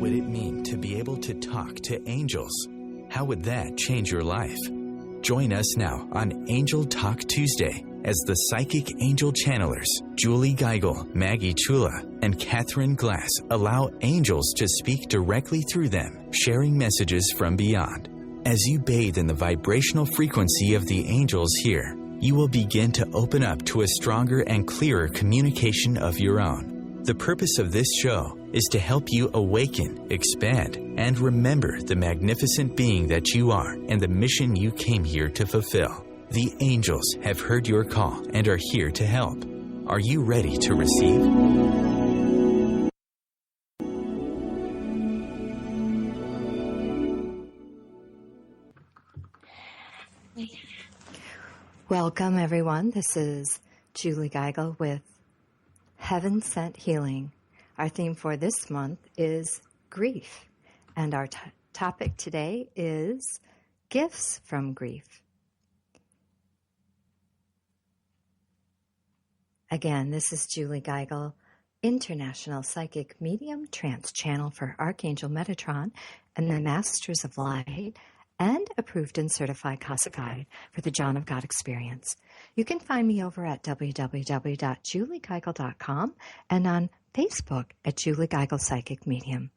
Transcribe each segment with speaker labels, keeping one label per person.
Speaker 1: would it mean to be able to talk to angels? How would that change your life? Join us now on Angel Talk Tuesday as the psychic angel channelers Julie Geigel, Maggie Chula, and Catherine Glass allow angels to speak directly through them, sharing messages from beyond. As you bathe in the vibrational frequency of the angels here, you will begin to open up to a stronger and clearer communication of your own. The purpose of this show is to help you awaken, expand, and remember the magnificent being that you are and the mission you came here to fulfill. The angels have heard your call and are here to help. Are you ready to receive?
Speaker 2: Welcome, everyone. This is Julie Geigel with Heaven Sent Healing. Our theme for this month is grief, and our topic today is gifts from grief. Again, this is Julie Geigel, International Psychic Medium Trance Channel for Archangel Metatron and the Masters of Light, and approved and certified Casa Guide for the John of God experience. You can find me over at www.juliegeigel.com and on Facebook at Julie Geigel Psychic Medium.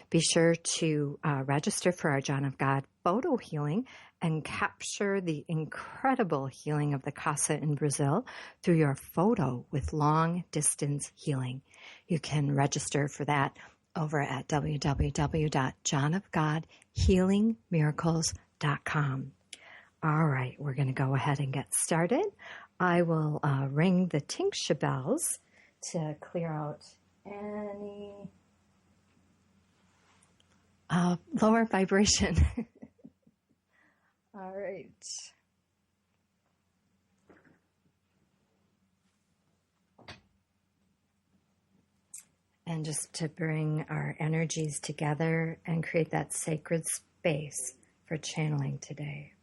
Speaker 2: Be sure to register for our John of God photo healing and capture the incredible healing of the Casa in Brazil through your photo with long distance healing. You can register for that over at www.johnofgodhealingmiracles.com. All right, we're going to go ahead and get started. I will ring the tingsha bells to clear out any lower vibration. All right. And just to bring our energies together and create that sacred space for channeling today.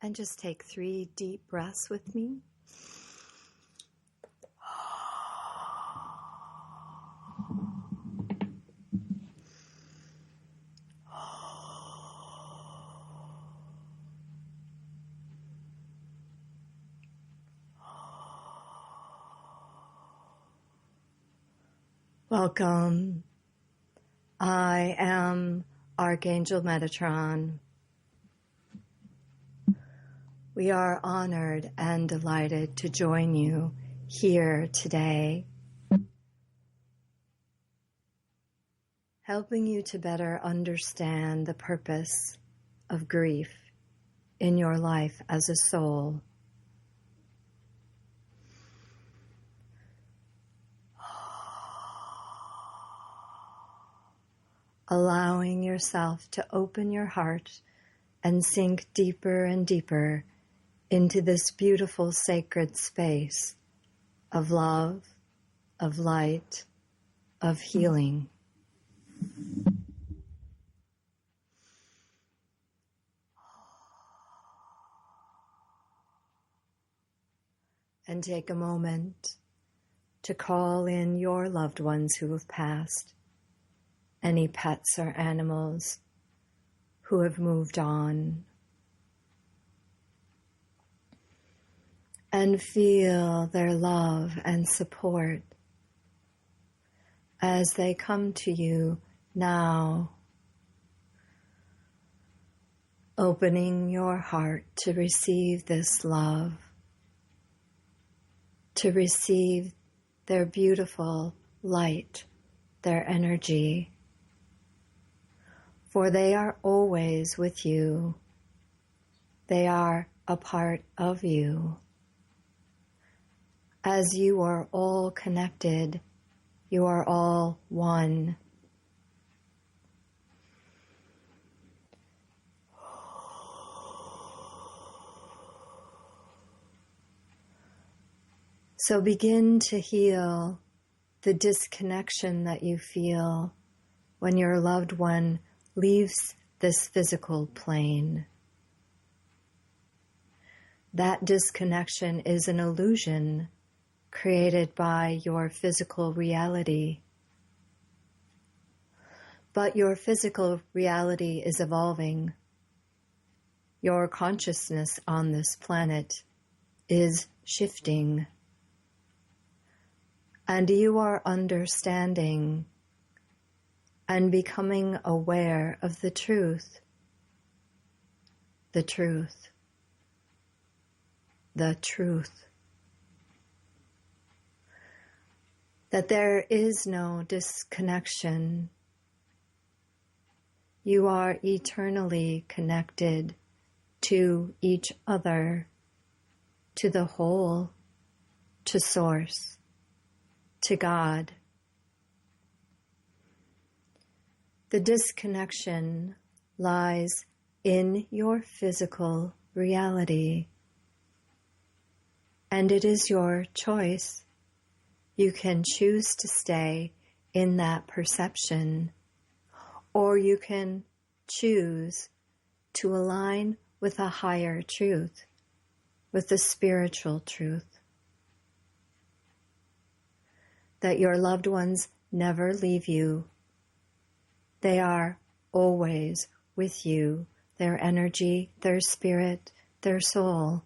Speaker 2: And just take 3 deep breaths with me. Welcome. I am Archangel Metatron. We are honored and delighted to join you here today, helping you to better understand the purpose of grief in your life as a soul. Allowing yourself to open your heart and sink deeper and deeper into this beautiful sacred space of love, of light, of healing. And take a moment to call in your loved ones who have passed, any pets or animals who have moved on. And feel their love and support as they come to you now, opening your heart to receive this love, to receive their beautiful light, their energy. For they are always with you. They are a part of you. As you are all connected, you are all one. So begin to heal the disconnection that you feel when your loved one leaves this physical plane. that disconnection is an illusion created by your physical reality. But your physical reality is evolving. Your consciousness on this planet is shifting. And you are understanding and becoming aware of the truth. The truth. The truth. That there is no disconnection. You are eternally connected to each other, to the whole, to Source, to God. The disconnection lies in your physical reality, and it is your choice. You can choose to stay in that perception, or you can choose to align with a higher truth, with the spiritual truth. That your loved ones never leave you. They are always with you. Their energy, their spirit, their soul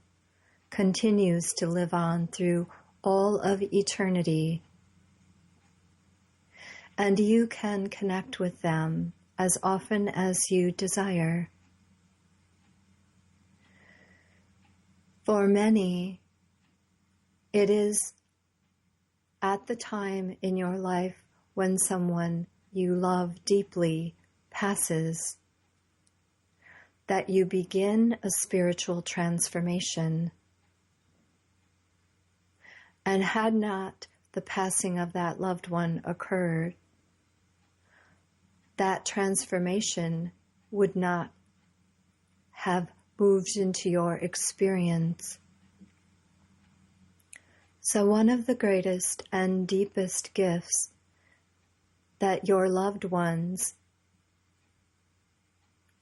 Speaker 2: continues to live on through all of eternity. And you can connect with them as often as you desire. For many, it is at the time in your life when someone you love deeply passes that you begin a spiritual transformation. And had not the passing of that loved one occurred, that transformation would not have moved into your experience. So one of the greatest and deepest gifts that your loved ones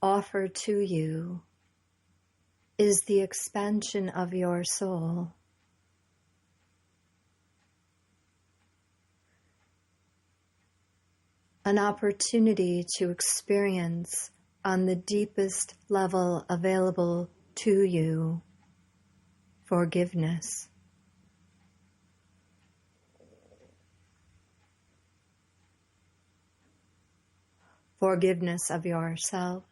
Speaker 2: offer to you is the expansion of your soul. An opportunity to experience on the deepest level available to you forgiveness. Forgiveness of yourself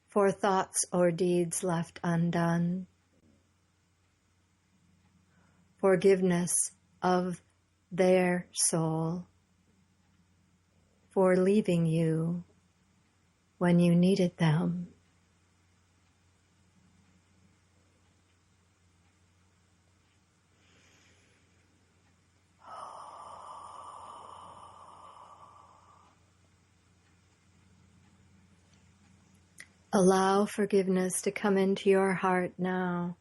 Speaker 2: for thoughts or deeds left undone. Forgiveness of their soul for leaving you when you needed them. Allow forgiveness to come into your heart now.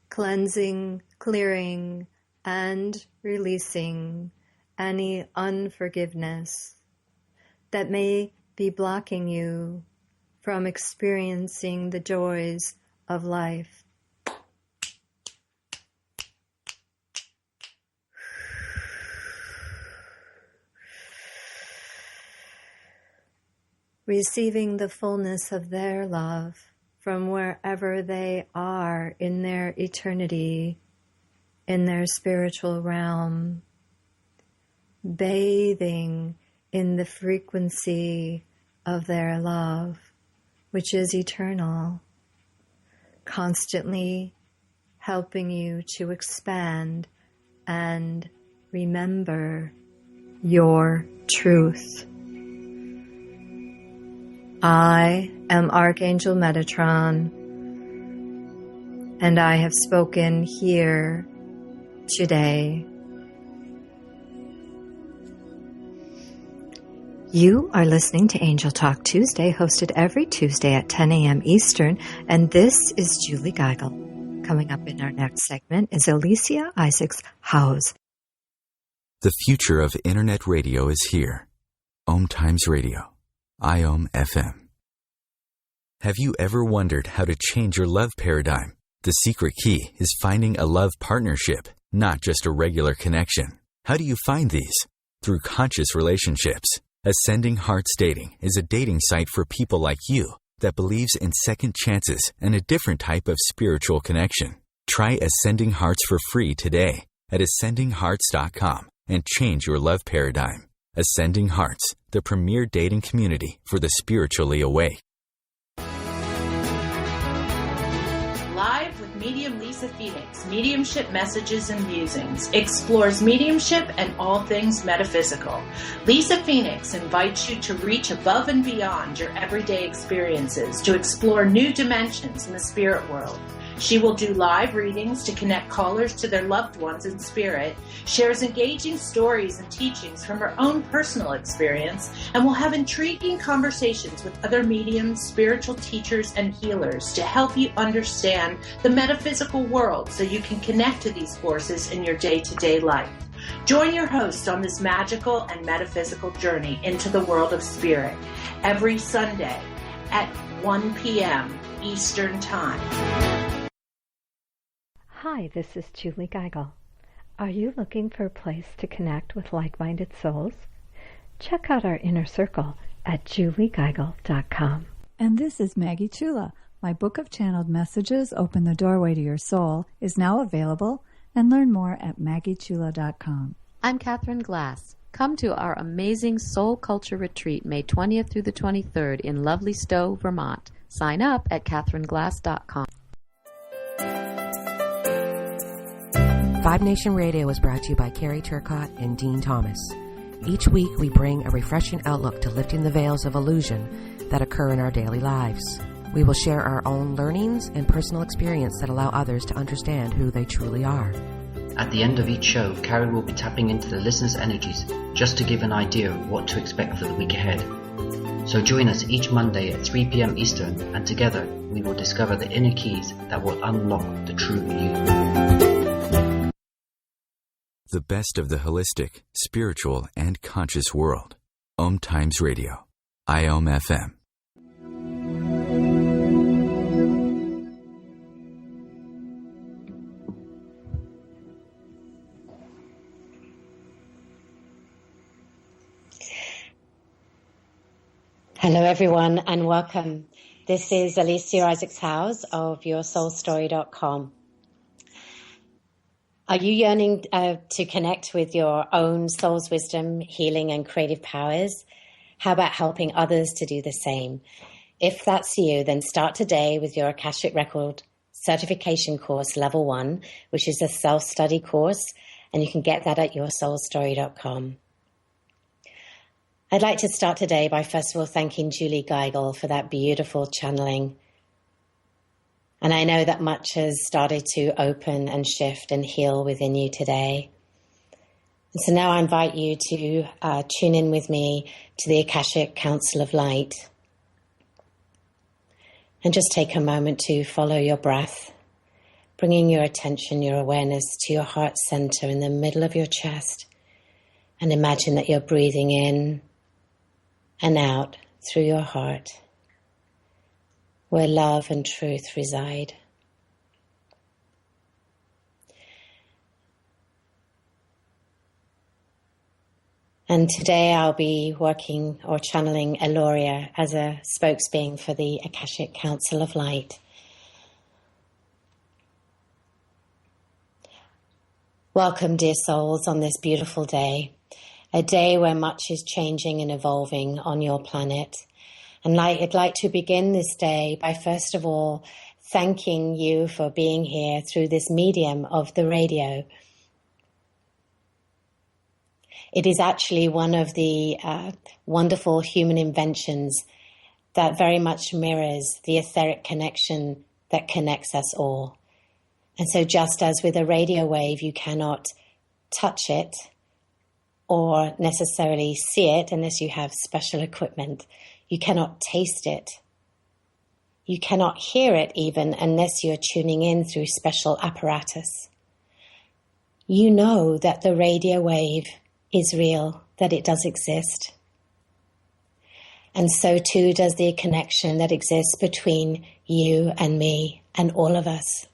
Speaker 2: Cleansing, clearing, and releasing any unforgiveness that may be blocking you from experiencing the joys of life. Receiving the fullness of their love from wherever they are in their eternity, in their spiritual realm, bathing in the frequency of their love, which is eternal, constantly helping you to expand and remember your truth. I am Archangel Metatron, and I have spoken here today. You are listening to Angel Talk Tuesday, hosted every Tuesday at 10 a.m. Eastern, and this is Julie Geigel. Coming up in our next segment is Alicia Isaacs Howes.
Speaker 1: The future of Internet radio is here. OMTimes Radio. IOM FM. Have you ever wondered how to change your love paradigm? The secret key is finding a love partnership, not just a regular connection. How do you find these? Through conscious relationships. Ascending Hearts Dating is a dating site for people like you that believes in second chances and a different type of spiritual connection. Try Ascending Hearts for free today at ascendinghearts.com and change your love paradigm. Ascending Hearts, the premier dating community for the spiritually awake.
Speaker 3: Live with medium Lisa Phoenix, Mediumship Messages and Musings, explores mediumship and all things metaphysical. Lisa Phoenix invites you to reach above and beyond your everyday experiences to explore new dimensions in the spirit world. She will do live readings to connect callers to their loved ones in spirit, shares engaging stories and teachings from her own personal experience, and will have intriguing conversations with other mediums, spiritual teachers, and healers to help you understand the metaphysical world so you can connect to these forces in your day-to-day life. Join your host on this magical and metaphysical journey into the world of spirit every Sunday at 1 p.m. Eastern Time.
Speaker 2: Hi, this is Julie Geigel. Are you looking for a place to connect with like-minded souls? Check out our inner circle at juliegeigel.com.
Speaker 4: And this is Maggie Chula. My book of channeled messages, Open the Doorway to Your Soul, is now available, and learn more at maggiechula.com.
Speaker 5: I'm Catherine Glass. Come to our amazing Soul Culture Retreat May 20th through the 23rd in lovely Stowe, Vermont. Sign up at catherineglass.com.
Speaker 6: Vibe Nation Radio is brought to you by Carrie Turcott and Dean Thomas. Each week we bring a refreshing outlook to lifting the veils of illusion that occur in our daily lives. We will share our own learnings and personal experience that allow others to understand who they truly are.
Speaker 7: At the end of each show, Carrie will be tapping into the listeners' energies just to give an idea of what to expect for the week ahead. So join us each Monday at 3 p.m. Eastern, and together we will discover the inner keys that will unlock the true you.
Speaker 1: The best of the holistic, spiritual, and conscious world. OMTimes Radio. IOM FM.
Speaker 8: Hello, everyone, and welcome. This is Alicia Isaacs Howes of YourSoulStory.com. Are you yearning to connect with your own soul's wisdom, healing, and creative powers? How about helping others to do the same? If that's you, then start today with your Akashic Record Certification Course Level 1, which is a self-study course, and you can get that at YourSoulStory.com. I'd like to start today by first of all thanking Julie Geigel for that beautiful channeling. And I know that much has started to open and shift and heal within you today. And so now I invite you to tune in with me to the Akashic Council of Light. And just take a moment to follow your breath, bringing your attention, your awareness to your heart center in the middle of your chest. And imagine that you're breathing in and out through your heart, where love and truth reside. And today I'll be working or channeling Eloria as a spokesbeing for the Akashic Council of Light. Welcome, dear souls, on this beautiful day, a day where much is changing and evolving on your planet. And I'd like to begin this day by first of all thanking you for being here through this medium of the radio. It is actually one of the wonderful human inventions that very much mirrors the etheric connection that connects us all. And so just as with a radio wave, you cannot touch it or necessarily see it unless you have special equipment, you cannot taste it. You cannot hear it even unless you're tuning in through special apparatus. You know that the radio wave is real, that it does exist. And so too does the connection that exists between you and me and all of us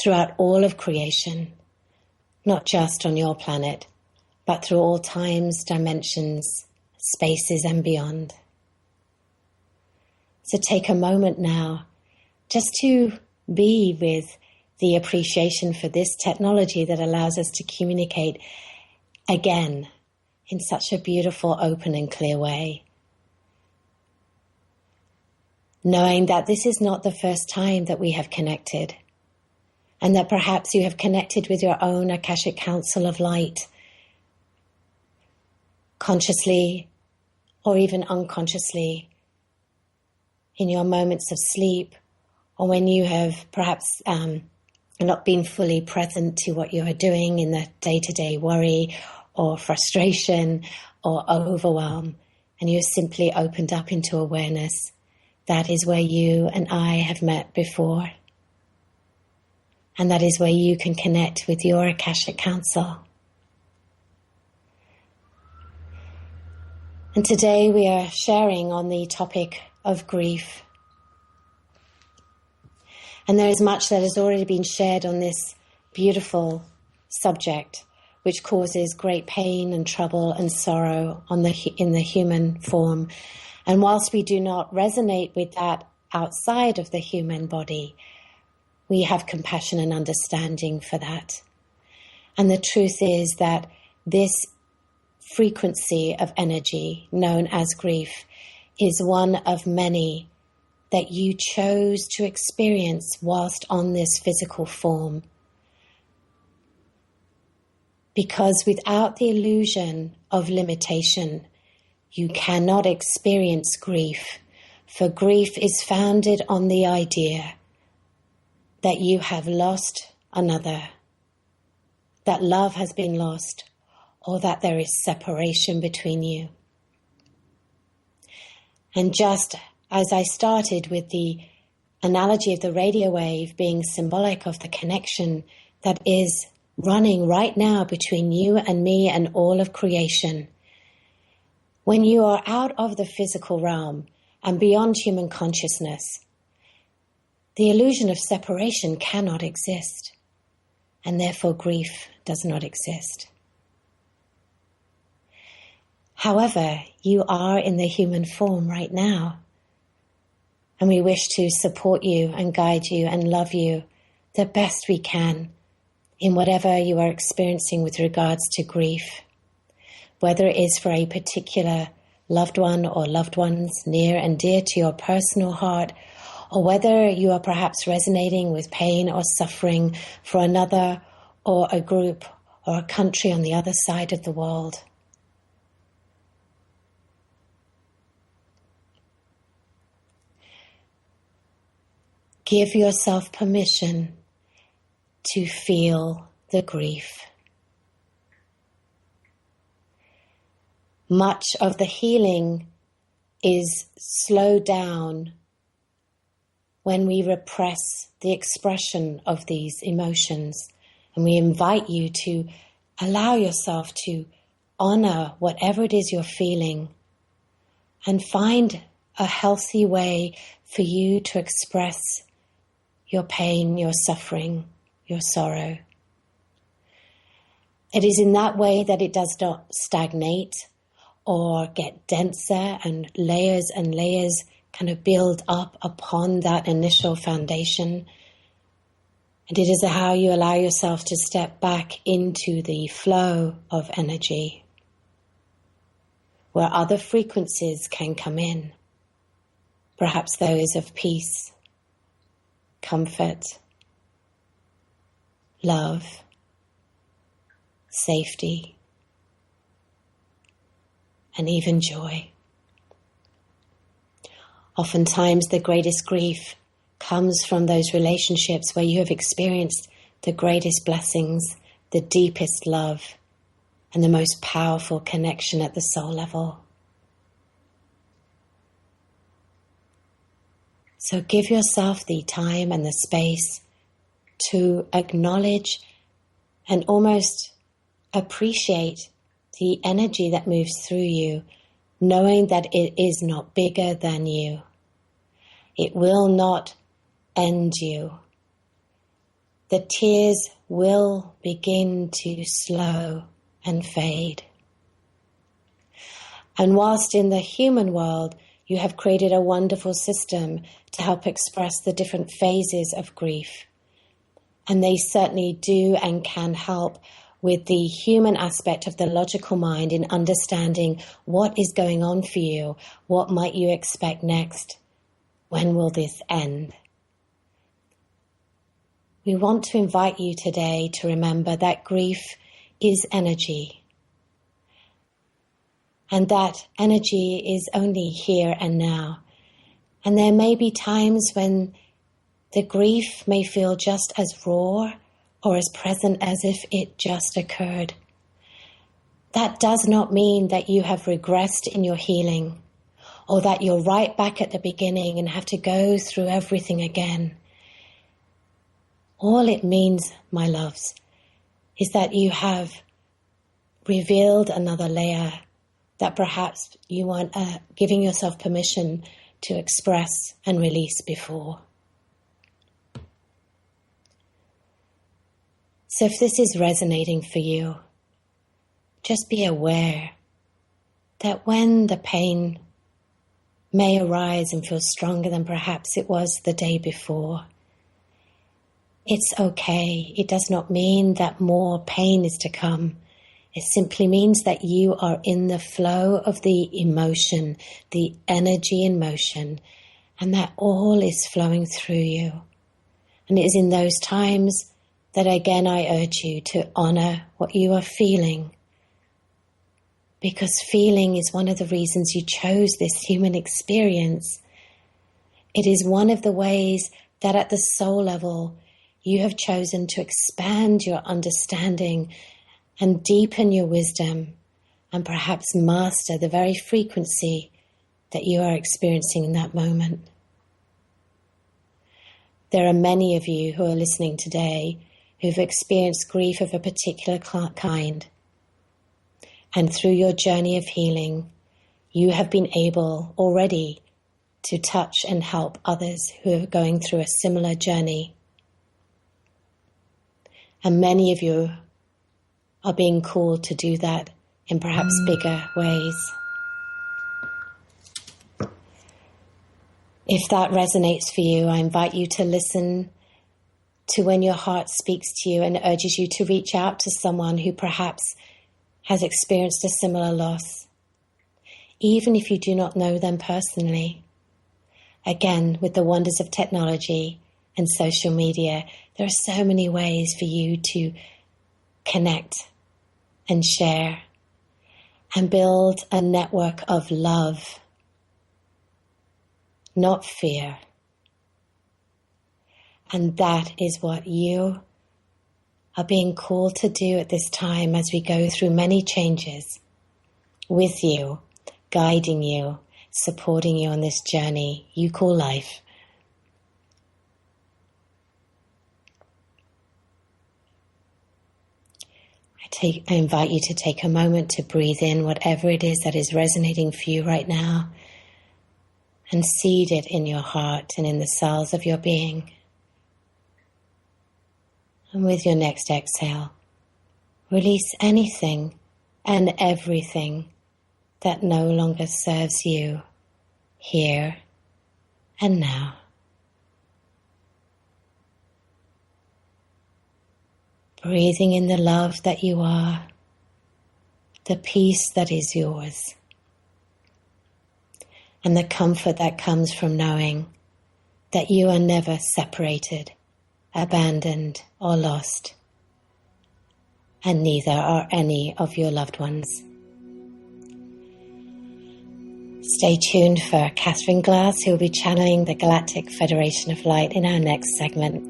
Speaker 8: throughout all of creation, not just on your planet, but through all times, dimensions, spaces and beyond. So take a moment now just to be with the appreciation for this technology that allows us to communicate again in such a beautiful, open and clear way. Knowing that this is not the first time that we have connected, and that perhaps you have connected with your own Akashic Council of Light, consciously or even unconsciously, in your moments of sleep, or when you have perhaps not been fully present to what you are doing in the day-to-day worry or frustration or overwhelm, and you simply opened up into awareness. That is where you and I have met before. And that is where you can connect with your Akashic Council. And today we are sharing on the topic of grief. And there is much that has already been shared on this beautiful subject, which causes great pain and trouble and sorrow in the human form. And whilst we do not resonate with that outside of the human body, we have compassion and understanding for that. And the truth is that this frequency of energy, known as grief, is one of many that you chose to experience whilst on this physical form. Because without the illusion of limitation, you cannot experience grief, for grief is founded on the idea that you have lost another, that love has been lost, or that there is separation between you. And just as I started with the analogy of the radio wave being symbolic of the connection that is running right now between you and me and all of creation, when you are out of the physical realm and beyond human consciousness, the illusion of separation cannot exist, and therefore grief does not exist. However, you are in the human form right now, and we wish to support you and guide you and love you the best we can in whatever you are experiencing with regards to grief, whether it is for a particular loved one or loved ones near and dear to your personal heart, or whether you are perhaps resonating with pain or suffering for another or a group or a country on the other side of the world. Give yourself permission to feel the grief. Much of the healing is slowed down when we repress the expression of these emotions. And we invite you to allow yourself to honor whatever it is you're feeling and find a healthy way for you to express your pain, your suffering, your sorrow. It is in that way that it does not stagnate or get denser and layers kind of build up upon that initial foundation. And it is how you allow yourself to step back into the flow of energy, where other frequencies can come in, perhaps those of peace, comfort, love, safety, and even joy. Oftentimes the greatest grief comes from those relationships where you have experienced the greatest blessings, the deepest love, and the most powerful connection at the soul level. So give yourself the time and the space to acknowledge and almost appreciate the energy that moves through you, knowing that it is not bigger than you. It will not end you. The tears will begin to slow and fade. And whilst in the human world, you have created a wonderful system to help express the different phases of grief. And they certainly do and can help with the human aspect of the logical mind in understanding what is going on for you, what might you expect next, when will this end? We want to invite you today to remember that grief is energy. And that energy is only here and now. And there may be times when the grief may feel just as raw or as present as if it just occurred. That does not mean that you have regressed in your healing or that you're right back at the beginning and have to go through everything again. All it means, my loves, is that you have revealed another layer that perhaps you weren't giving yourself permission to express and release before. So if this is resonating for you, just be aware that when the pain may arise and feel stronger than perhaps it was the day before, it's okay. It does not mean that more pain is to come. It simply means that you are in the flow of the emotion, the energy in motion, and that all is flowing through you. And it is in those times that again I urge you to honor what you are feeling. Because feeling is one of the reasons you chose this human experience. It is one of the ways that at the soul level you have chosen to expand your understanding and deepen your wisdom and perhaps master the very frequency that you are experiencing in that moment. There are many of you who are listening today who've experienced grief of a particular kind. And through your journey of healing, you have been able already to touch and help others who are going through a similar journey. And many of you are being called to do that in perhaps bigger ways. If that resonates for you, I invite you to listen to when your heart speaks to you and urges you to reach out to someone who perhaps has experienced a similar loss, even if you do not know them personally. Again, with the wonders of technology and social media, there are so many ways for you to connect and share and build a network of love, not fear. And that is what you are being called to do at this time as we go through many changes with you, guiding you, supporting you on this journey you call life. I invite you to take a moment to breathe in whatever it is that is resonating for you right now and seed it in your heart and in the cells of your being. And with your next exhale, release anything and everything that no longer serves you here and now. Breathing in the love that you are, the peace that is yours, and the comfort that comes from knowing that you are never separated, abandoned, or lost, and neither are any of your loved ones. Stay tuned for Catherine Glass, who will be channeling the Galactic Federation of Light in our next segment.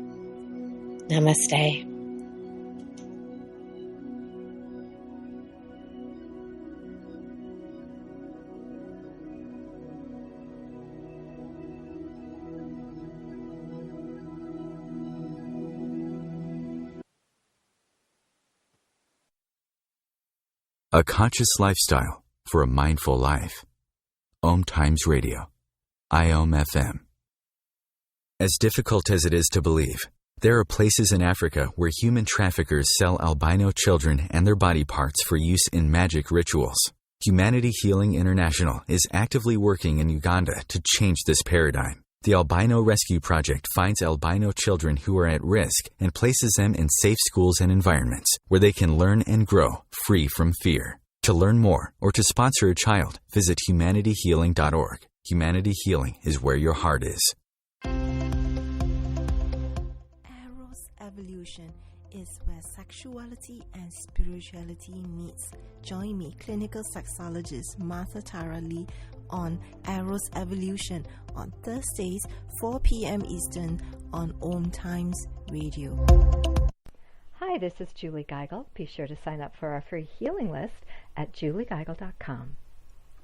Speaker 8: Namaste.
Speaker 1: A conscious lifestyle for a mindful life. OMTimes Radio. IOM FM. As difficult as it is to believe, there are places in Africa where human traffickers sell albino children and their body parts for use in magic rituals. Humanity Healing International is actively working in Uganda to change this paradigm. The Albino Rescue Project finds albino children who are at risk and places them in safe schools and environments where they can learn and grow free from fear. To learn more or to sponsor a child, visit humanityhealing.org. Humanity Healing is where your heart is.
Speaker 9: Eros Evolution is where sexuality and spirituality meets. Join me, clinical sexologist Martha Tara Lee, on Eros Evolution on Thursdays, 4 p.m. Eastern on OMTimes Radio.
Speaker 2: Hi, this is Julie Geigel. Be sure to sign up for our free healing list at juliegeigel.com.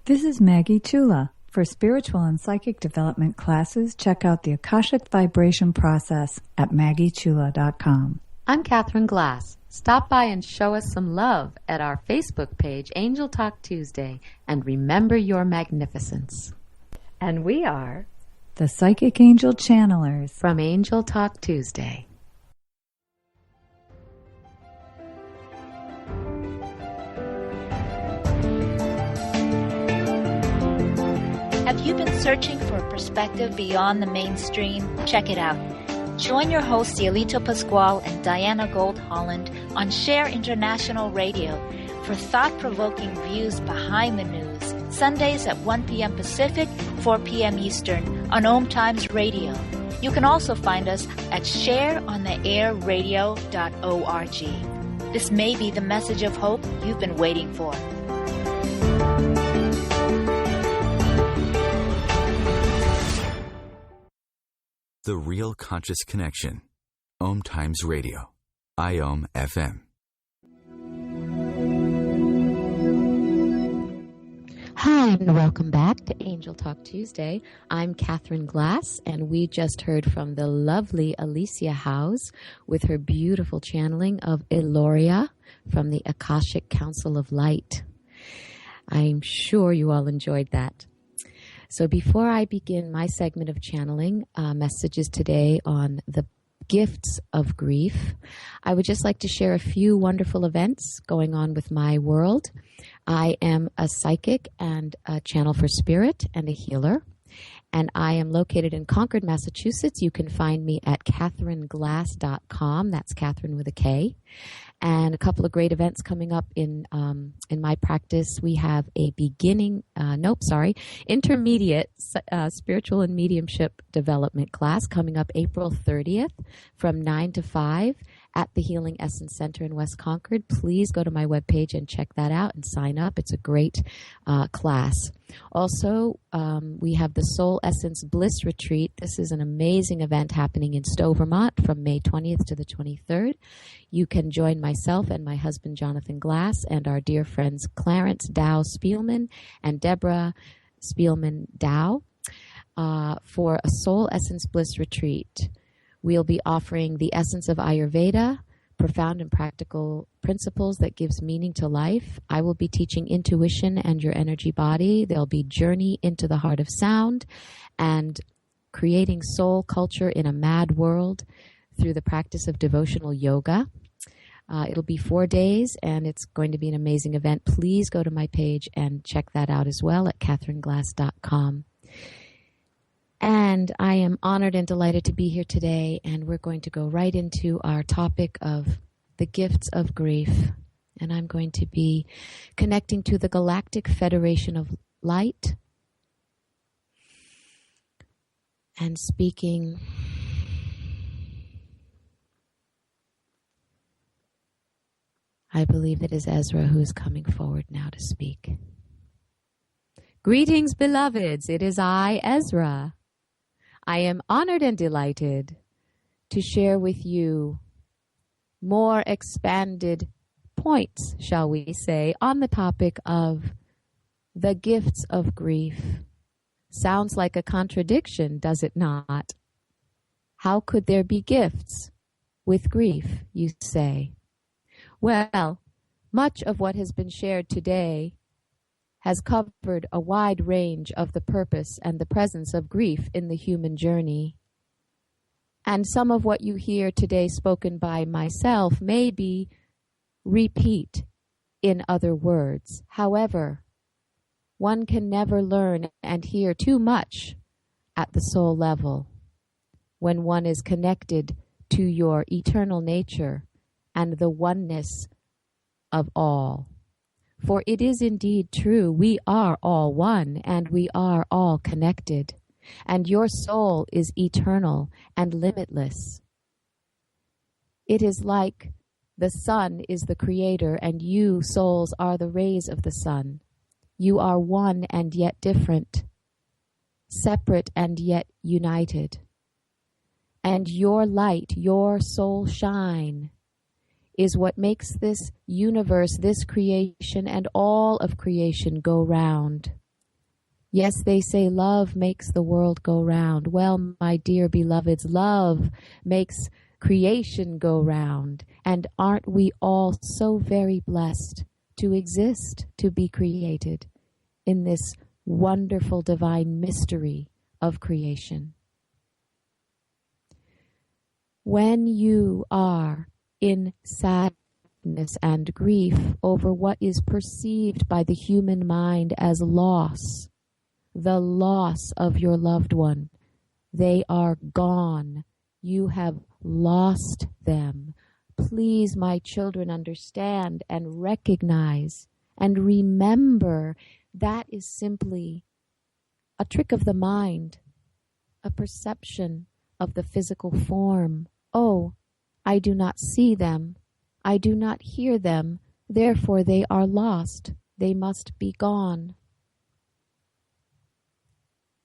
Speaker 4: This is Maggie Chula. For spiritual and psychic development classes, check out the Akashic Vibration Process at maggiechula.com.
Speaker 5: I'm Catherine Glass. Stop by and show us some love at our Facebook page, Angel Talk Tuesday, and remember your magnificence.
Speaker 2: And we are
Speaker 4: the Psychic Angel Channelers
Speaker 5: from Angel Talk Tuesday.
Speaker 10: Have you been searching for a perspective beyond the mainstream? Check it out. Join your hosts, Yelito Pascual and Diana Gold Holland, on Share International Radio for thought-provoking views behind the news. Sundays at 1 p.m. Pacific, 4 p.m. Eastern on OMTimes Radio. You can also find us at shareontheairradio.org. This may be the message of hope you've been waiting for.
Speaker 1: The Real Conscious Connection. OMTimes Radio. IOM FM.
Speaker 5: Hi, and welcome back to Angel Talk Tuesday. I'm Catherine Glass, and we just heard from the lovely Alicia House with her beautiful channeling of Eloria from the Akashic Council of Light. I'm sure you all enjoyed that. So before I begin my segment of channeling messages today on the gifts of grief, I would just like to share a few wonderful events going on with my world. I am a psychic and a channel for spirit and a healer, and I am located in Concord, Massachusetts. You can find me at catherineglass.com. That's Catherine with a K. And a couple of great events coming up in my practice. We have a intermediate spiritual and mediumship development class coming up April 30th from 9 to 5 at the Healing Essence Center in West Concord. Please go to my webpage and check that out and sign up. It's a great class. Also, we have the Soul Essence Bliss Retreat. This is an amazing event happening in Stowe, Vermont from May 20th to the 23rd. You can join myself and my husband, Jonathan Glass, and our dear friends Clarence Dow Spielman and Deborah Spielman Dow for a Soul Essence Bliss Retreat. We'll be offering the essence of Ayurveda, profound and practical principles that gives meaning to life. I will be teaching intuition and your energy body. There'll be journey into the heart of sound and creating soul culture in a mad world through the practice of devotional yoga. It'll be 4 days, and it's going to be an amazing event. Please go to my page and check that out as well at catherineglass.com. And I am honored and delighted to be here today, and we're going to go right into our topic of the gifts of grief. And I'm going to be connecting to the Galactic Federation of Light and speaking I believe it is Ezra who is coming forward now to speak. Greetings, beloveds. It is I, Ezra. I am honored and delighted to share with you more expanded points, shall we say, on the topic of the gifts of grief. Sounds like a contradiction, does it not? How could there be gifts with grief, you say? Well, Much of what has been shared today has covered a wide range of the purpose and the presence of grief in the human journey. And some of what you hear today spoken by myself may be repeat in other words. However, one can never learn and hear too much at the soul level when one is connected to your eternal nature and the oneness of all. For it is indeed true, we are all one and we are all connected, and your soul is eternal and limitless. It is like the sun is the creator and you, souls, are the rays of the sun. You are one and yet different, separate and yet united. And your light, your soul shine, is what makes this universe, this creation, and all of creation go round. Yes, they say love makes the world go round. Well, my dear beloveds, love makes creation go round. And aren't we all so very blessed to exist, to be created in this wonderful divine mystery of creation? When you are in sadness and grief over what is perceived by the human mind as loss, the loss of your loved one, they are gone. You have lost them. Please, my children, understand and recognize and remember that is simply a trick of the mind, a perception of the physical form. Oh, I do not see them. I do not hear them. Therefore, they are lost. They must be gone.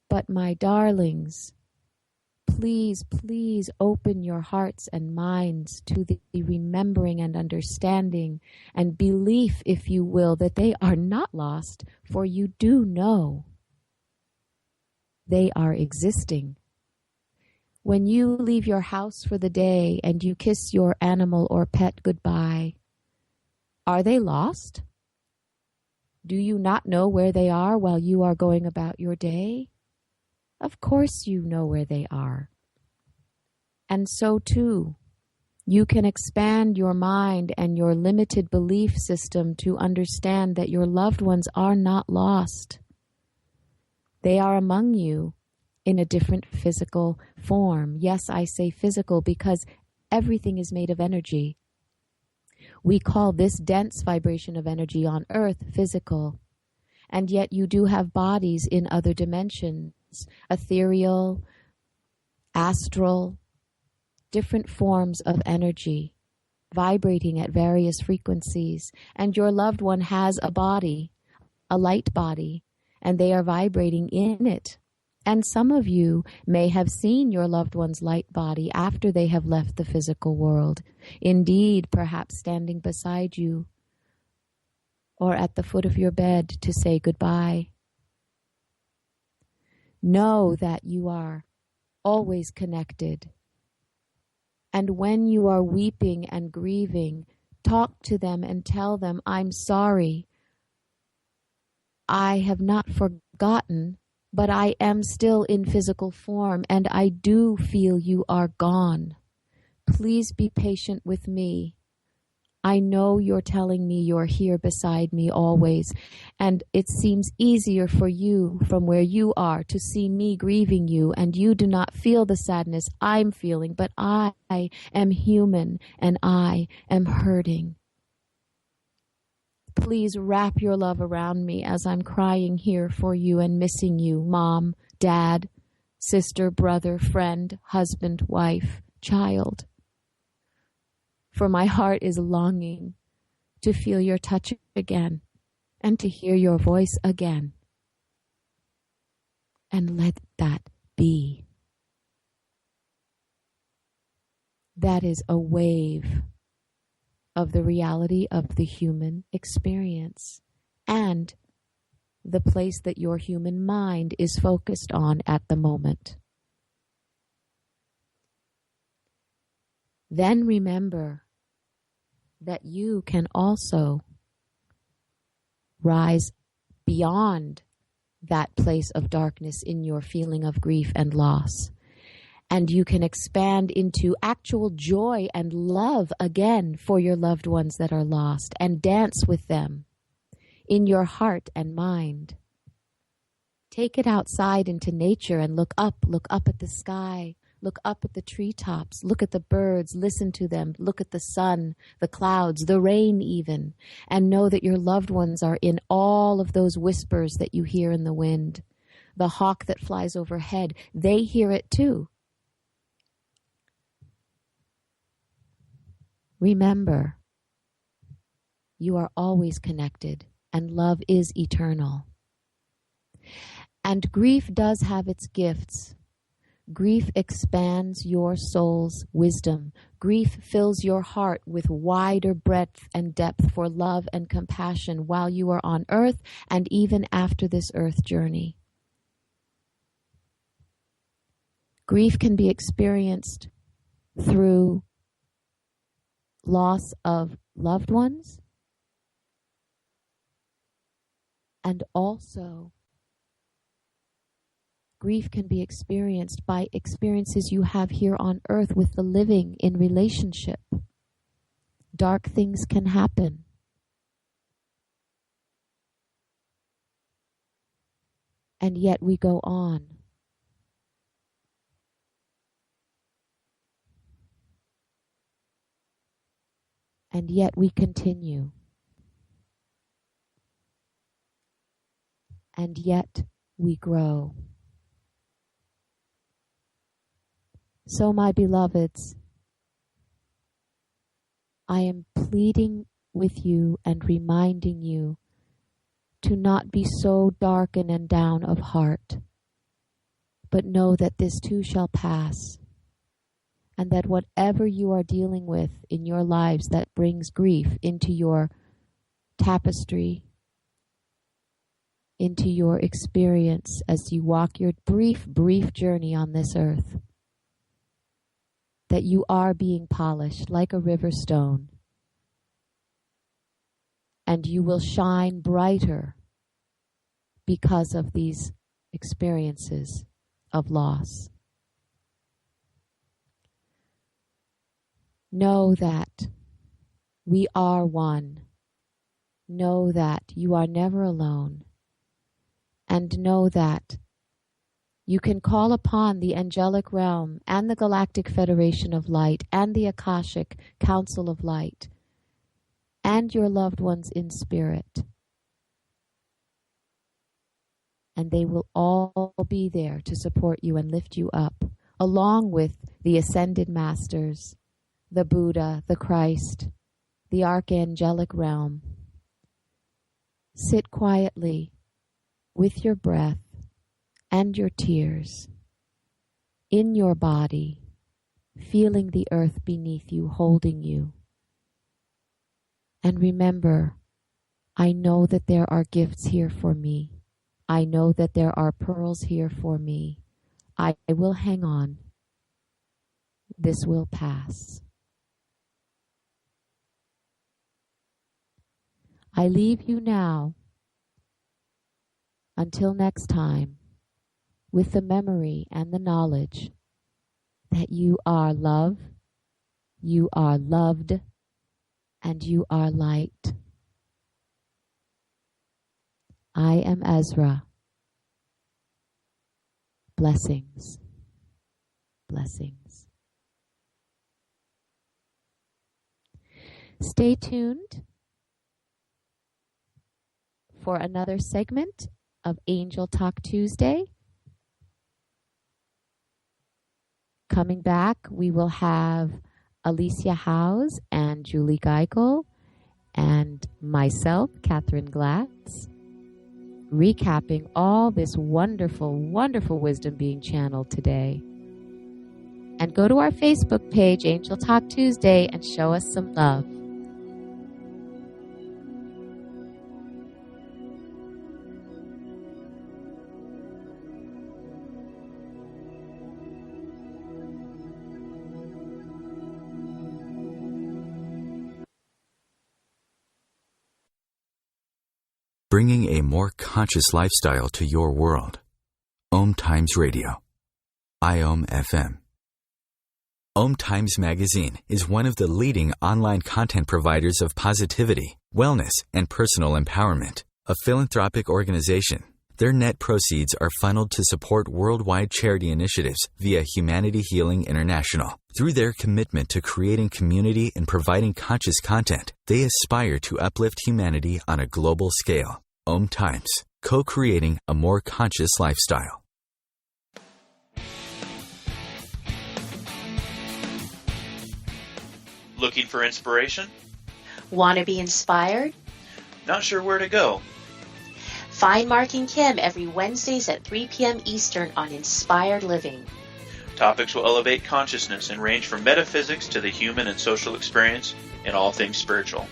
Speaker 5: But my darlings, please, please open your hearts and minds to the remembering and understanding and belief, if you will, that they are not lost, for you do know they are existing. When you leave your house for the day and you kiss your animal or pet goodbye, are they lost? Do you not know where they are while you are going about your day? Of course you know where they are. And so too, you can expand your mind and your limited belief system to understand that your loved ones are not lost. They are among you in a different physical form. Yes, I say physical because everything is made of energy. We call this dense vibration of energy on earth physical. And yet you do have bodies in other dimensions, ethereal, astral, different forms of energy, vibrating at various frequencies. And your loved one has a body, a light body, and they are vibrating in it. And some of you may have seen your loved one's light body after they have left the physical world. Indeed, perhaps standing beside you or at the foot of your bed to say goodbye. Know that you are always connected. And when you are weeping and grieving, talk to them and tell them, I'm sorry. I have not forgotten, but I am still in physical form, and I do feel you are gone. Please be patient with me. I know you're telling me you're here beside me always, and it seems easier for you from where you are to see me grieving you, and you do not feel the sadness I'm feeling, but I am human, and I am hurting. Please wrap your love around me as I'm crying here for you and missing you, mom, dad, sister, brother, friend, husband, wife, child. For my heart is longing to feel your touch again and to hear your voice again. And let that be. That is a wave of the reality of the human experience and the place that your human mind is focused on at the moment. Then remember that you can also rise beyond that place of darkness in your feeling of grief and loss. And you can expand into actual joy and love again for your loved ones that are lost, and dance with them in your heart and mind. Take it outside into nature and look up at the sky, look up at the treetops, look at the birds, listen to them, look at the sun, the clouds, the rain even, and know that your loved ones are in all of those whispers that you hear in the wind. The hawk that flies overhead, they hear it too. Remember, you are always connected, and love is eternal. And grief does have its gifts. Grief expands your soul's wisdom. Grief fills your heart with wider breadth and depth for love and compassion while you are on earth and even after this earth journey. Grief can be experienced through loss of loved ones, and also grief can be experienced by experiences you have here on earth with the living in relationship. Dark things can happen. And yet we go on. And yet we continue. And yet we grow. So, my beloveds, I am pleading with you and reminding you to not be so darkened and down of heart, but know that this too shall pass, and that whatever you are dealing with in your lives that brings grief into your tapestry, into your experience as you walk your brief journey on this earth, that you are being polished like a river stone, and you will shine brighter because of these experiences of loss. Know that we are one. Know that you are never alone. And know that you can call upon the angelic realm and the Galactic Federation of Light and the Akashic Council of Light and your loved ones in spirit. And they will all be there to support you and lift you up, along with the Ascended Masters, the Buddha, the Christ, the Archangelic realm. Sit quietly with your breath and your tears in your body, feeling the earth beneath you, holding you. And remember, I know that there are gifts here for me. I know that there are pearls here for me. I will hang on. This will pass. I leave you now, until next time, with the memory and the knowledge that you are love, you are loved, and you are light. I am Ezra. Blessings. Blessings. Stay tuned for another segment of Angel Talk Tuesday. Coming back, we will have Alicia Howes and Julie Geigel and myself, Catherine Glatz, recapping all this wonderful, wonderful wisdom being channeled today. And go to our Facebook page, Angel Talk Tuesday, and show us some love.
Speaker 1: bringing a more conscious lifestyle to your world. OMTimes Radio. IOM FM. OMTimes Magazine is one of the leading online content providers of positivity, wellness, and personal empowerment. A philanthropic organization, their net proceeds are funneled to support worldwide charity initiatives via Humanity Healing International. Through their commitment to creating community and providing conscious content, they aspire to uplift humanity on a global scale. OMTimes, co-creating a more conscious lifestyle.
Speaker 11: Looking for inspiration?
Speaker 12: Want to be inspired?
Speaker 11: Not sure where to go?
Speaker 12: Find Mark and Kim every Wednesdays at 3 p.m. Eastern on Inspired Living.
Speaker 11: Topics will elevate consciousness and range from metaphysics to the human and social experience and all things spiritual.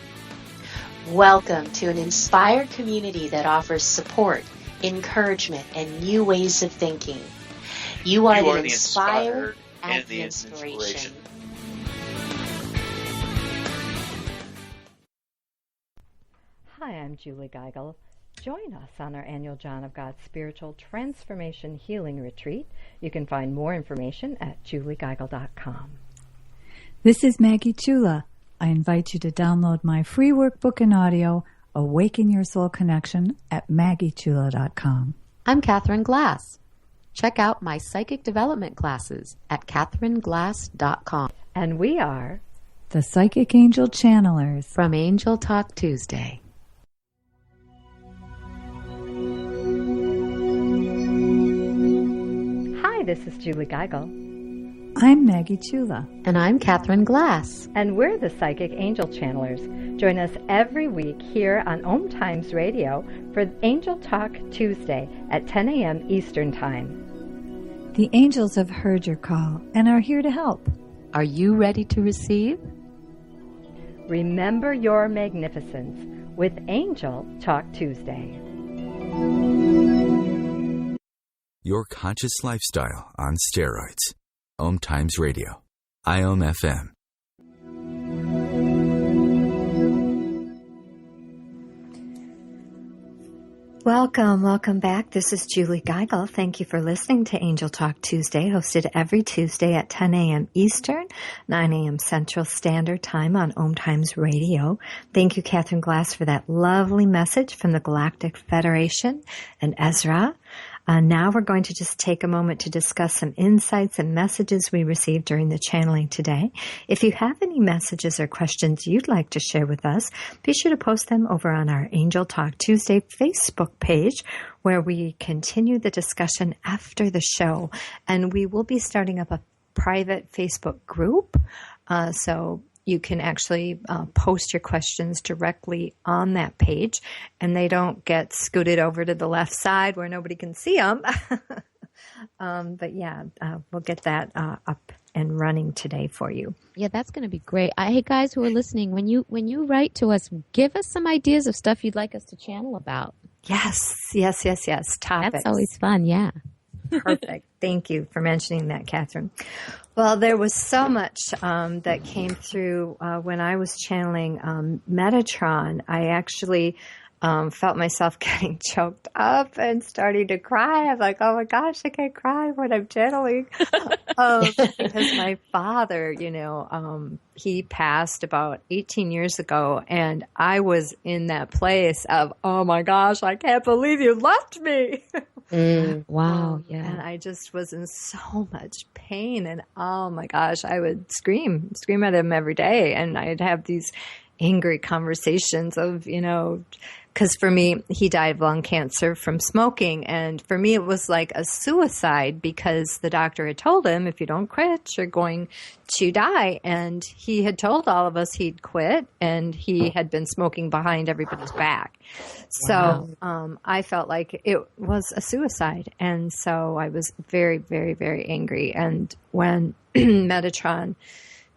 Speaker 12: Welcome to an inspired community that offers support, encouragement, and new ways of thinking. You are the inspired and the inspiration.
Speaker 2: Hi, I'm Julie Geigel. Join us on our annual John of God Spiritual Transformation Healing Retreat. You can find more information at juliegeigel.com.
Speaker 4: This is Maggie Chula. I invite you to download my free workbook and audio, Awaken Your Soul Connection, at maggiechula.com.
Speaker 5: I'm Catherine Glass. Check out my psychic development classes at catherineglass.com.
Speaker 2: And we are
Speaker 4: the Psychic Angel Channelers
Speaker 5: from Angel Talk Tuesday.
Speaker 2: Hi, this is Julie Geigel.
Speaker 4: I'm Maggie Chula.
Speaker 5: And I'm Catherine Glass.
Speaker 2: And we're the Psychic Angel Channelers. Join us every week here on OMTimes Radio for Angel Talk Tuesday at 10 a.m. Eastern Time.
Speaker 4: The angels have heard your call and are here to help.
Speaker 5: Are you ready to receive?
Speaker 2: Remember your magnificence with Angel Talk Tuesday.
Speaker 1: Your conscious lifestyle on steroids. OMTimes Radio. IOM FM.
Speaker 2: Welcome back. This is Julie Geigel. Thank you for listening to Angel Talk Tuesday, hosted every Tuesday at 10 a.m. Eastern, 9 a.m. Central Standard Time on OMTimes Radio. Thank you, Catherine Glass, for that lovely message from the Galactic Federation and Ezra. Now we're going to just take a moment to discuss some insights and messages we received during the channeling today. If you have any messages or questions you'd like to share with us, be sure to post them over on our Angel Talk Tuesday Facebook page, where we continue the discussion after the show. And we will be starting up a private Facebook group, so you can actually post your questions directly on that page, and they don't get scooted over to the left side where nobody can see them. But yeah, we'll get that up and running today for you.
Speaker 5: Yeah, that's going to be great. Hey, guys who are listening, when you write to us, give us some ideas of stuff you'd like us to channel about.
Speaker 2: Yes. Topics.
Speaker 5: That's always fun, yeah.
Speaker 2: Perfect. Thank you for mentioning that, Catherine. Well, there was so much that came through when I was channeling Metatron. I actually felt myself getting choked up and starting to cry. I'm like, oh my gosh, I can't cry when I'm channeling. Because my father, he passed about 18 years ago, and I was in that place of, oh my gosh, I can't believe you left me.
Speaker 5: Wow, yeah.
Speaker 2: And I just was in so much pain, and oh my gosh, I would scream at him every day, and I'd have these angry conversations of, because for me, he died of lung cancer from smoking. And for me, it was like a suicide, because the doctor had told him, if you don't quit, you're going to die. And he had told all of us he'd quit, and he had been smoking behind everybody's back. So I felt like it was a suicide. And so I was very, very, very angry. And when Metatron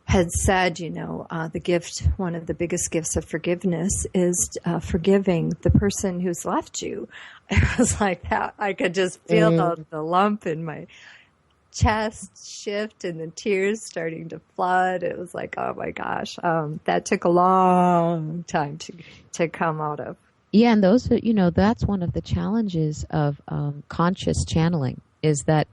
Speaker 2: had said, the gift, one of the biggest gifts of forgiveness is forgiving the person who's left you. It was like that. I could just feel the lump in my chest shift and the tears starting to flood. It was like, oh my gosh, that took a long time to come out of.
Speaker 5: Yeah, and those, that's one of the challenges of conscious channeling, is that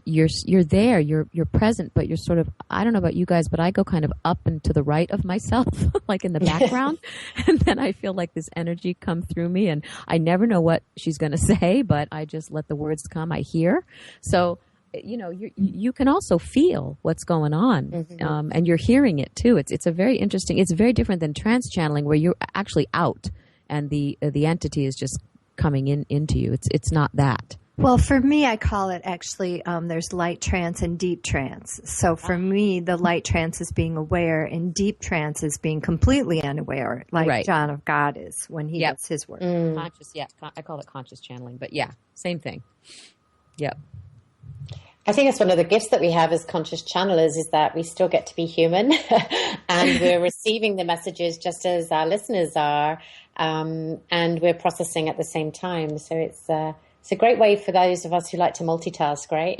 Speaker 5: you're there, you're present, but you're sort of, I don't know about you guys, but I go kind of up and to the right of myself, like in the background, and then I feel like this energy come through me, and I never know what she's going to say, but I just let the words come. I hear. So, you can also feel what's going on, and you're hearing it too. It's a very interesting. It's very different than trance channeling, where you're actually out and the entity is just coming into you. It's not that.
Speaker 2: Well, for me, I call it actually, there's light trance and deep trance. So for me, the light trance is being aware, and deep trance is being completely unaware, like John of God is when he does his work.
Speaker 5: Conscious, I call it conscious channeling, but yeah, same thing. Yep.
Speaker 8: I think it's one of the gifts that we have as conscious channelers, is that we still get to be human and we're receiving the messages just as our listeners are, and we're processing at the same time. So it's a great way for those of us who like to multitask, right?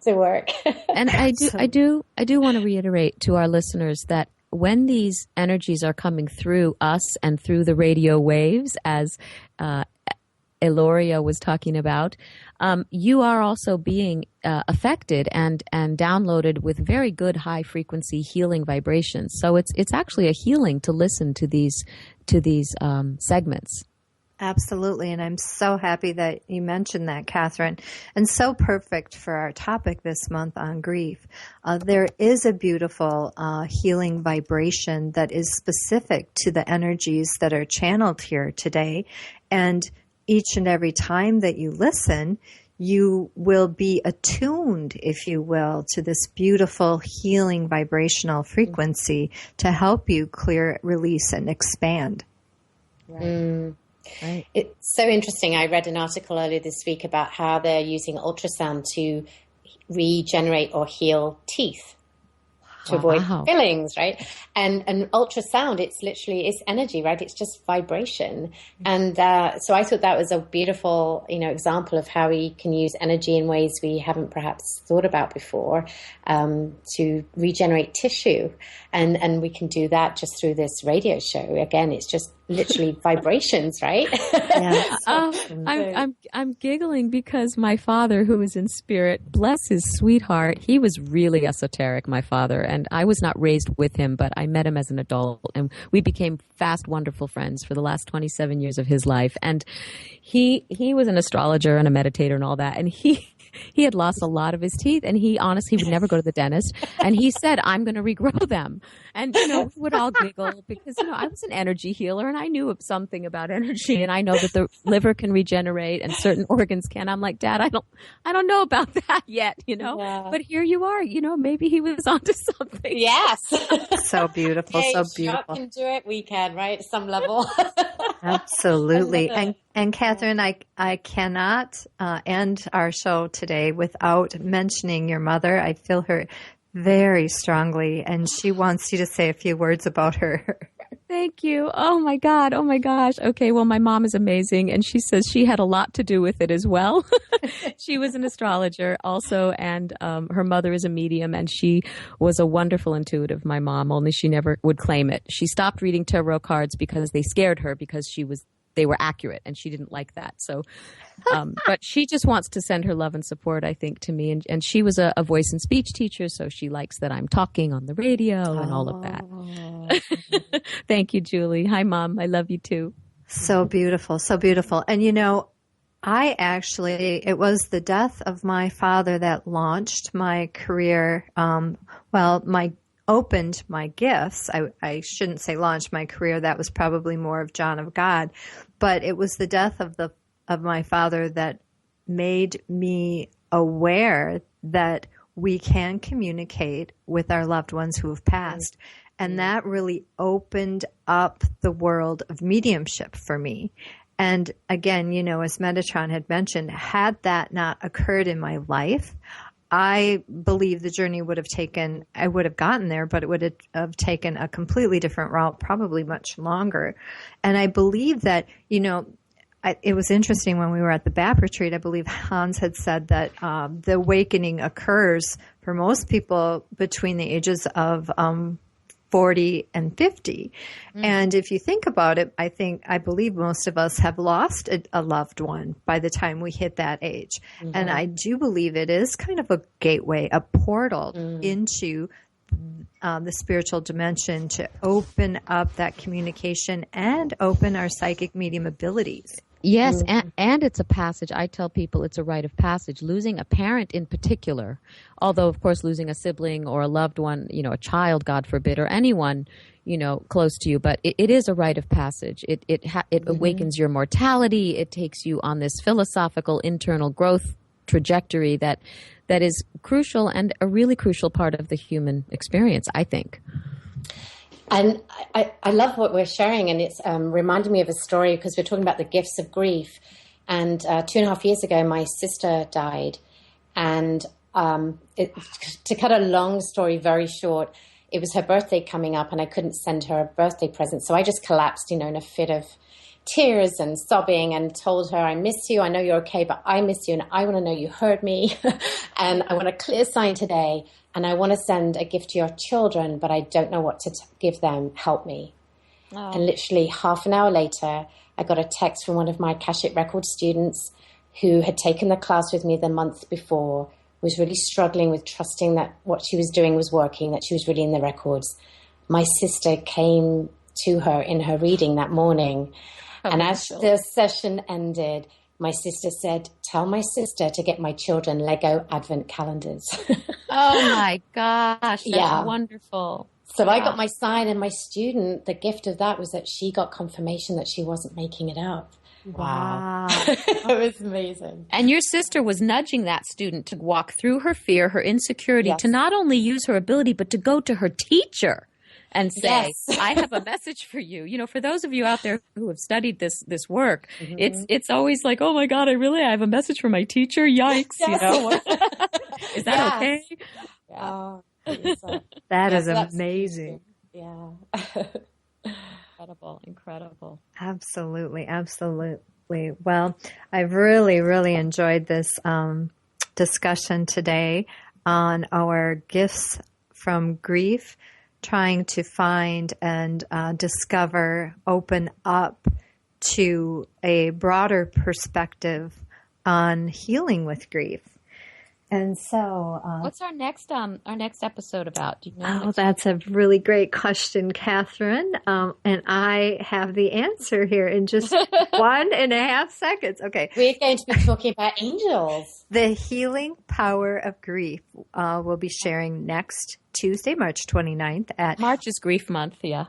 Speaker 8: to work.
Speaker 5: And I do want to reiterate to our listeners that when these energies are coming through us and through the radio waves, as Eloria was talking about, you are also being affected and downloaded with very good high frequency healing vibrations. So it's actually a healing to listen to these segments.
Speaker 2: Absolutely. And I'm so happy that you mentioned that, Catherine, and so perfect for our topic this month on grief. There is a beautiful healing vibration that is specific to the energies that are channeled here today. And each and every time that you listen, you will be attuned, if you will, to this beautiful healing vibrational frequency to help you clear, release, and expand.
Speaker 8: Right. Right. It's so interesting. I read an article earlier this week about how they're using ultrasound to regenerate or heal teeth to avoid fillings, right? And ultrasound, it's energy, right? It's just vibration. And so I thought that was a beautiful, example of how we can use energy in ways we haven't perhaps thought about before, to regenerate tissue. And we can do that just through this radio show. Again, it's just literally vibrations, right?
Speaker 2: Yeah.
Speaker 5: I'm giggling because my father, who is in spirit, bless his sweetheart, he was really esoteric, my father, and I was not raised with him, but I met him as an adult, and we became fast, wonderful friends for the last 27 years of his life. And he was an astrologer and a meditator and all that, and he had lost a lot of his teeth, and he honestly would never go to the dentist. And he said, I'm going to regrow them. And, we would all giggle because, I was an energy healer and I knew something about energy, and I know that the liver can regenerate and certain organs can. I'm like, Dad, I don't know about that yet,
Speaker 8: Yeah.
Speaker 5: But here you are, maybe he was onto something.
Speaker 8: Yes.
Speaker 2: So beautiful.
Speaker 8: Hey,
Speaker 2: so beautiful.
Speaker 8: Can do it. We can, right? At some level.
Speaker 2: Absolutely. And Catherine, I cannot end our show today without mentioning your mother. I feel her very strongly, and she wants you to say a few words about her.
Speaker 5: Thank you. Oh my God. Oh my gosh. Okay. Well, my mom is amazing, and she says she had a lot to do with it as well. She was an astrologer also, and her mother is a medium, and she was a wonderful intuitive, my mom, only she never would claim it. She stopped reading tarot cards because they scared her, because they were accurate, and she didn't like that. So, but she just wants to send her love and support, I think, to me. And she was a voice and speech teacher, so she likes that I'm talking on the radio and all of that. Thank you, Julie. Hi, Mom. I love you too.
Speaker 2: So beautiful. So beautiful. And it was the death of my father that launched my career. Opened my gifts. I shouldn't say launched my career. That was probably more of John of God, but it was the death of my father that made me aware that we can communicate with our loved ones who have passed. And that really opened up the world of mediumship for me. And again, as Metatron had mentioned, had that not occurred in my life, I believe the journey I would have gotten there, but it would have taken a completely different route, probably much longer. And I believe that, it was interesting when we were at the BAP retreat, I believe Hans had said that the awakening occurs for most people between the ages of 40 and 50. And if you think about it, I believe most of us have lost a loved one by the time we hit that age. And I do believe it is kind of a gateway, a portal into the spiritual dimension to open up that communication and open our psychic medium abilities.
Speaker 5: Yes, and it's a passage. I tell people it's a rite of passage. Losing a parent in particular, although, of course, losing a sibling or a loved one, a child, God forbid, or anyone, close to you. But it is a rite of passage. It awakens your mortality. It takes you on this philosophical internal growth trajectory that is crucial and a really crucial part of the human experience, I think.
Speaker 8: And I love what we're sharing, and it's reminding me of a story because we're talking about the gifts of grief. And 2.5 years ago, my sister died. And to cut a long story very short, it was her birthday coming up, and I couldn't send her a birthday present. So I just collapsed, in a fit of tears and sobbing, and told her, I miss you. I know you're okay, but I miss you, and I want to know you heard me. And I want a clear sign today. And I want to send a gift to your children, but I don't know what to give them. Help me. Oh. And literally half an hour later, I got a text from one of my Akashic Record students who had taken the class with me the month before, was really struggling with trusting that what she was doing was working, that she was reading the records. My sister came to her in her reading that morning. And as the session ended, my sister said, tell my sister to get my children Lego Advent calendars.
Speaker 5: Oh, my gosh. That's wonderful.
Speaker 8: So I got my sign, and my student, the gift of that was that she got confirmation that she wasn't making it up.
Speaker 5: Wow.
Speaker 8: It was amazing.
Speaker 5: And your sister was nudging that student to walk through her fear, her insecurity, to not only use her ability, but to go to her teacher and say, I have a message for you. For those of you out there who have studied this work, it's always like, oh my God, I have a message for my teacher. Yikes. Is that okay?
Speaker 8: Yeah.
Speaker 2: That is amazing.
Speaker 8: Yeah.
Speaker 5: Incredible.
Speaker 2: Absolutely. Well, I've really, really enjoyed this discussion today on our gifts from grief, trying to find and discover, open up to a broader perspective on healing with grief. And so,
Speaker 5: what's our next episode about? Do you know?
Speaker 2: Oh, that's a really great question, Catherine. And I have the answer here in just 1.5 seconds. Okay.
Speaker 8: We're going to be talking about angels.
Speaker 2: The healing power of grief. We'll be sharing next Tuesday, March 29th at
Speaker 5: March is Grief Month,
Speaker 2: 10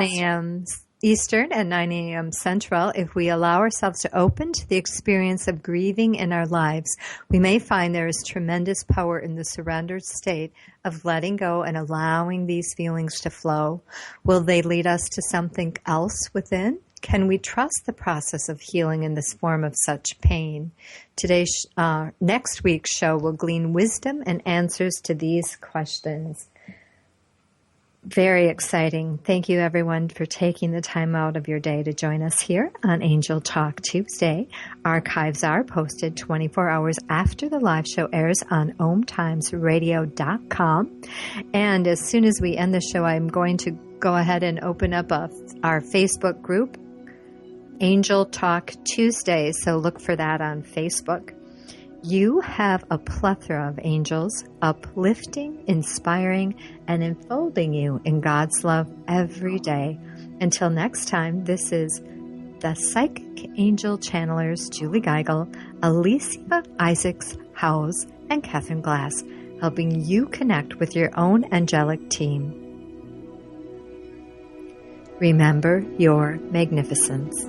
Speaker 2: a.m. Eastern and 9 a.m. Central. If we allow ourselves to open to the experience of grieving in our lives, we may find there is tremendous power in the surrendered state of letting go and allowing these feelings to flow. Will they lead us to something else within? Can we trust the process of healing in this form of such pain? Next week's show will glean wisdom and answers to these questions. Very exciting. Thank you, everyone, for taking the time out of your day to join us here on Angel Talk Tuesday. Archives are posted 24 hours after the live show airs on OMTimesRadio.com. And as soon as we end the show, I'm going to go ahead and open up our Facebook group, Angel Talk Tuesday. So look for that on Facebook. You have a plethora of angels uplifting, inspiring, and enfolding you in God's love every day. Until next time, this is the Psychic Angel Channelers Julie Geigel, Alicia Isaacs Howes, and Catherine Glass, helping you connect with your own angelic team. Remember your magnificence.